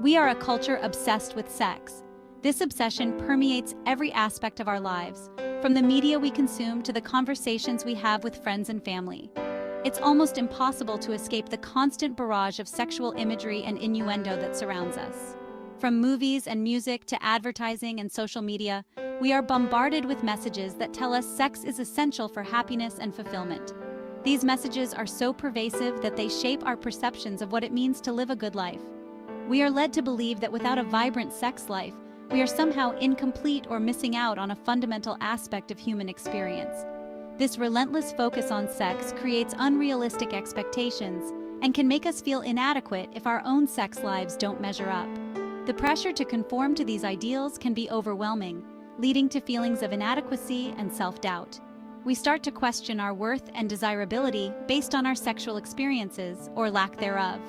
We are a culture obsessed with sex. This obsession permeates every aspect of our lives, from the media we consume to the conversations we have with friends and family. It's almost impossible to escape the constant barrage of sexual imagery and innuendo that surrounds us. From movies and music to advertising and social media, we are bombarded with messages that tell us sex is essential for happiness and fulfillment. These messages are so pervasive that they shape our perceptions of what it means to live a good life. We are led to believe that without a vibrant sex life, we are somehow incomplete or missing out on a fundamental aspect of human experience. This relentless focus on sex creates unrealistic expectations and can make us feel inadequate if our own sex lives don't measure up. The pressure to conform to these ideals can be overwhelming, leading to feelings of inadequacy and self-doubt. We start to question our worth and desirability based on our sexual experiences or lack thereof.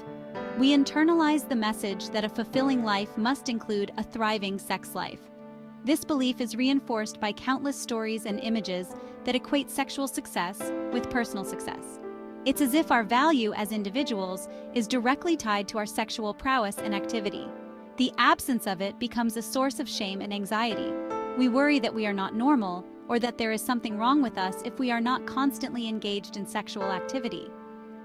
We internalize the message that a fulfilling life must include a thriving sex life. This belief is reinforced by countless stories and images that equate sexual success with personal success. It's as if our value as individuals is directly tied to our sexual prowess and activity. The absence of it becomes a source of shame and anxiety. We worry that we are not normal or that there is something wrong with us if we are not constantly engaged in sexual activity.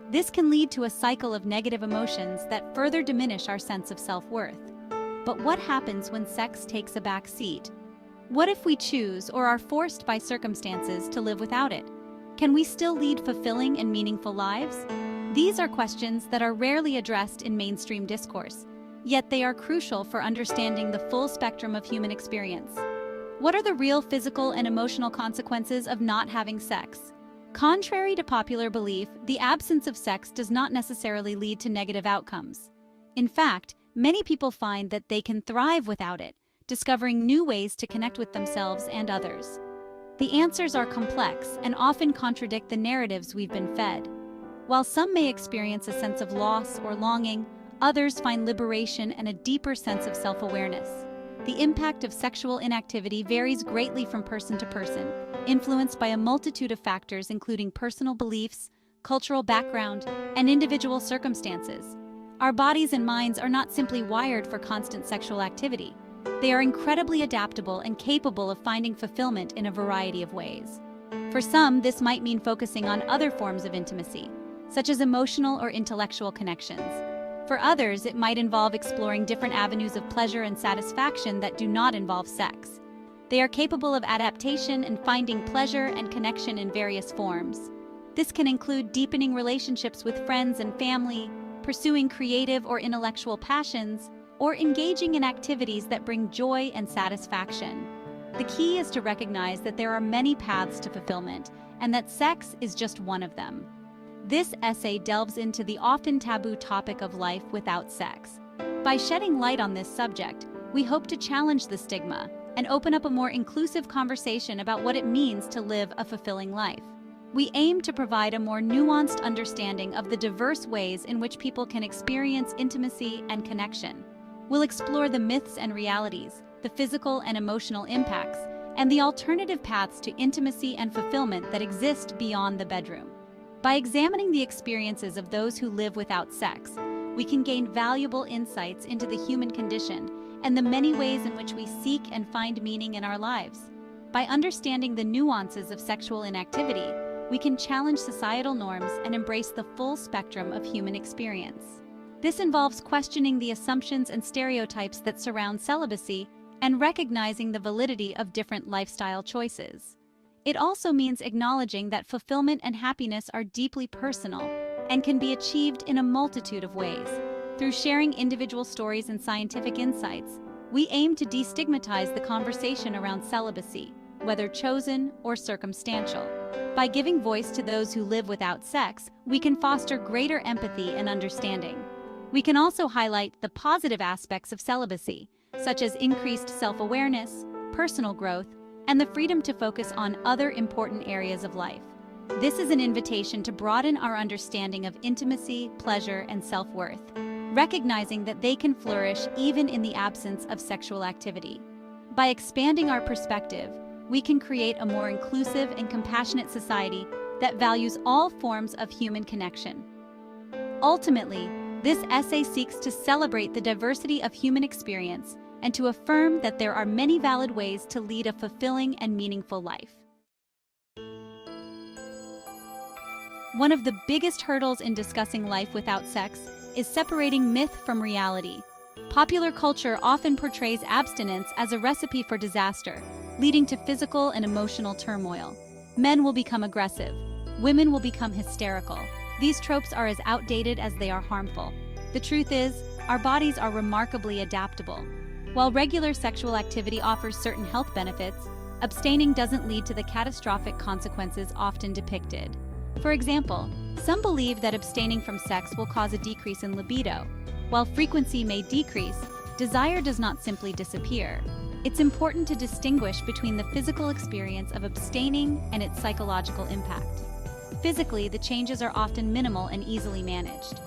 This can lead to a cycle of negative emotions that further diminish our sense of self-worth. But what happens when sex takes a back seat? What if we choose or are forced by circumstances to live without it? Can we still lead fulfilling and meaningful lives? These are questions that are rarely addressed in mainstream discourse, yet they are crucial for understanding the full spectrum of human experience. What are the real physical and emotional consequences of not having sex? Contrary to popular belief, the absence of sex does not necessarily lead to negative outcomes. In fact, many people find that they can thrive without it, discovering new ways to connect with themselves and others. The answers are complex and often contradict the narratives we've been fed. While some may experience a sense of loss or longing, others find liberation and a deeper sense of self-awareness. The impact of sexual inactivity varies greatly from person to person, influenced by a multitude of factors including personal beliefs, cultural background, and individual circumstances. Our bodies and minds are not simply wired for constant sexual activity. They are incredibly adaptable and capable of finding fulfillment in a variety of ways. For some, this might mean focusing on other forms of intimacy, such as emotional or intellectual connections. For others, it might involve exploring different avenues of pleasure and satisfaction that do not involve sex. They are capable of adaptation and finding pleasure and connection in various forms. This can include deepening relationships with friends and family, pursuing creative or intellectual passions, or engaging in activities that bring joy and satisfaction. The key is to recognize that there are many paths to fulfillment, and that sex is just one of them. This essay delves into the often taboo topic of life without sex. By shedding light on this subject, we hope to challenge the stigma and open up a more inclusive conversation about what it means to live a fulfilling life. We aim to provide a more nuanced understanding of the diverse ways in which people can experience intimacy and connection. We'll explore the myths and realities, the physical and emotional impacts, and the alternative paths to intimacy and fulfillment that exist beyond the bedroom. By examining the experiences of those who live without sex, we can gain valuable insights into the human condition and the many ways in which we seek and find meaning in our lives. By understanding the nuances of sexual inactivity, we can challenge societal norms and embrace the full spectrum of human experience. This involves questioning the assumptions and stereotypes that surround celibacy and recognizing the validity of different lifestyle choices. It also means acknowledging that fulfillment and happiness are deeply personal and can be achieved in a multitude of ways. Through sharing individual stories and scientific insights, we aim to destigmatize the conversation around celibacy, whether chosen or circumstantial. By giving voice to those who live without sex, we can foster greater empathy and understanding. We can also highlight the positive aspects of celibacy, such as increased self-awareness, personal growth, and the freedom to focus on other important areas of life. This is an invitation to broaden our understanding of intimacy, pleasure, and self-worth, recognizing that they can flourish even in the absence of sexual activity. By expanding our perspective, we can create a more inclusive and compassionate society that values all forms of human connection. Ultimately, This essay seeks to celebrate the diversity of human experience and to affirm that there are many valid ways to lead a fulfilling and meaningful life. One of the biggest hurdles in discussing life without sex is separating myth from reality. Popular culture often portrays abstinence as a recipe for disaster, leading to physical and emotional turmoil. Men will become aggressive. Women will become hysterical. These tropes are as outdated as they are harmful. The truth is, our bodies are remarkably adaptable. While regular sexual activity offers certain health benefits, abstaining doesn't lead to the catastrophic consequences often depicted. For example, some believe that abstaining from sex will cause a decrease in libido. While frequency may decrease, desire does not simply disappear. It's important to distinguish between the physical experience of abstaining and its psychological impact. Physically, the changes are often minimal and easily managed.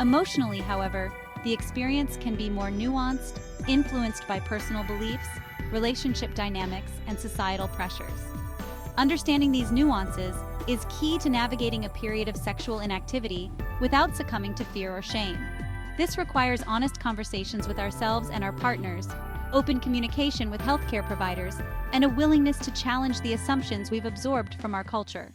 Emotionally, however, the experience can be more nuanced, influenced by personal beliefs, relationship dynamics, and societal pressures. Understanding these nuances is key to navigating a period of sexual inactivity without succumbing to fear or shame. This requires honest conversations with ourselves and our partners, open communication with healthcare providers, and a willingness to challenge the assumptions we've absorbed from our culture.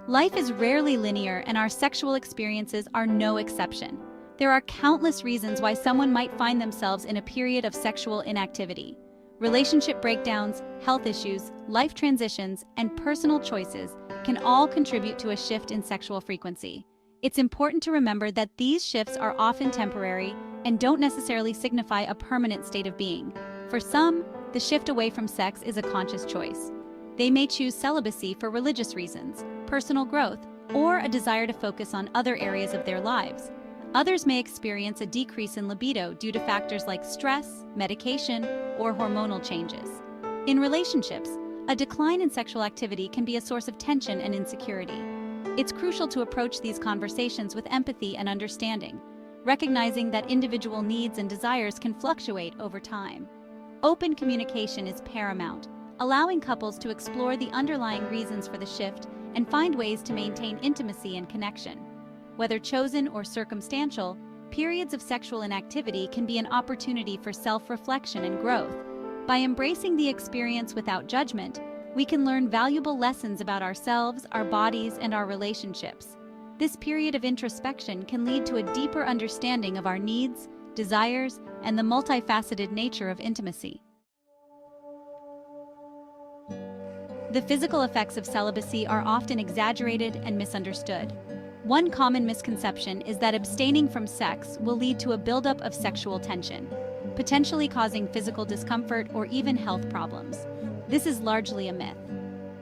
Life is rarely linear, and our sexual experiences are no exception. There are countless reasons why someone might find themselves in a period of sexual inactivity. Relationship breakdowns, health issues, life transitions, and personal choices can all contribute to a shift in sexual frequency. It's important to remember that these shifts are often temporary and don't necessarily signify a permanent state of being. For some, the shift away from sex is a conscious choice. They may choose celibacy for religious reasons, personal growth, or a desire to focus on other areas of their lives. Others may experience a decrease in libido due to factors like stress, medication, or hormonal changes. In relationships, a decline in sexual activity can be a source of tension and insecurity. It's crucial to approach these conversations with empathy and understanding, recognizing that individual needs and desires can fluctuate over time. Open communication is paramount, allowing couples to explore the underlying reasons for the shift and find ways to maintain intimacy and connection. Whether chosen or circumstantial, periods of sexual inactivity can be an opportunity for self-reflection and growth. By embracing the experience without judgment, we can learn valuable lessons about ourselves, our bodies, and our relationships. This period of introspection can lead to a deeper understanding of our needs, desires, and the multifaceted nature of intimacy. The physical effects of celibacy are often exaggerated and misunderstood. One common misconception is that abstaining from sex will lead to a buildup of sexual tension, potentially causing physical discomfort or even health problems. This is largely a myth.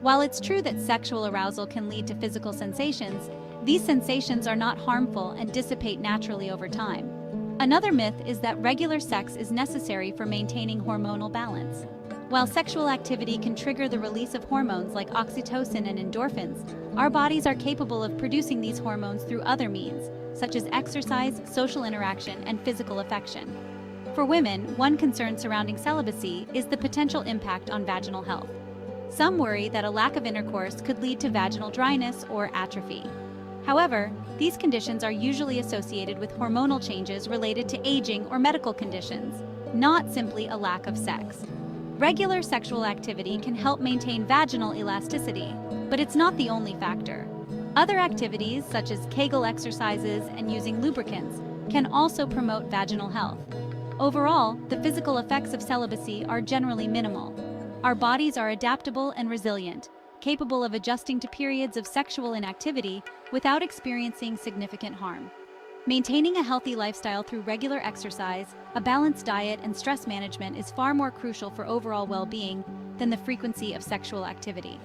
While it's true that sexual arousal can lead to physical sensations, these sensations are not harmful and dissipate naturally over time. Another myth is that regular sex is necessary for maintaining hormonal balance. While sexual activity can trigger the release of hormones like oxytocin and endorphins, our bodies are capable of producing these hormones through other means, such as exercise, social interaction, and physical affection. For women, one concern surrounding celibacy is the potential impact on vaginal health. Some worry that a lack of intercourse could lead to vaginal dryness or atrophy. However, these conditions are usually associated with hormonal changes related to aging or medical conditions, not simply a lack of sex. Regular sexual activity can help maintain vaginal elasticity, but it's not the only factor. Other activities, such as Kegel exercises and using lubricants, can also promote vaginal health. Overall, the physical effects of celibacy are generally minimal. Our bodies are adaptable and resilient, capable of adjusting to periods of sexual inactivity without experiencing significant harm. Maintaining a healthy lifestyle through regular exercise, a balanced diet, and stress management is far more crucial for overall well-being than the frequency of sexual activity.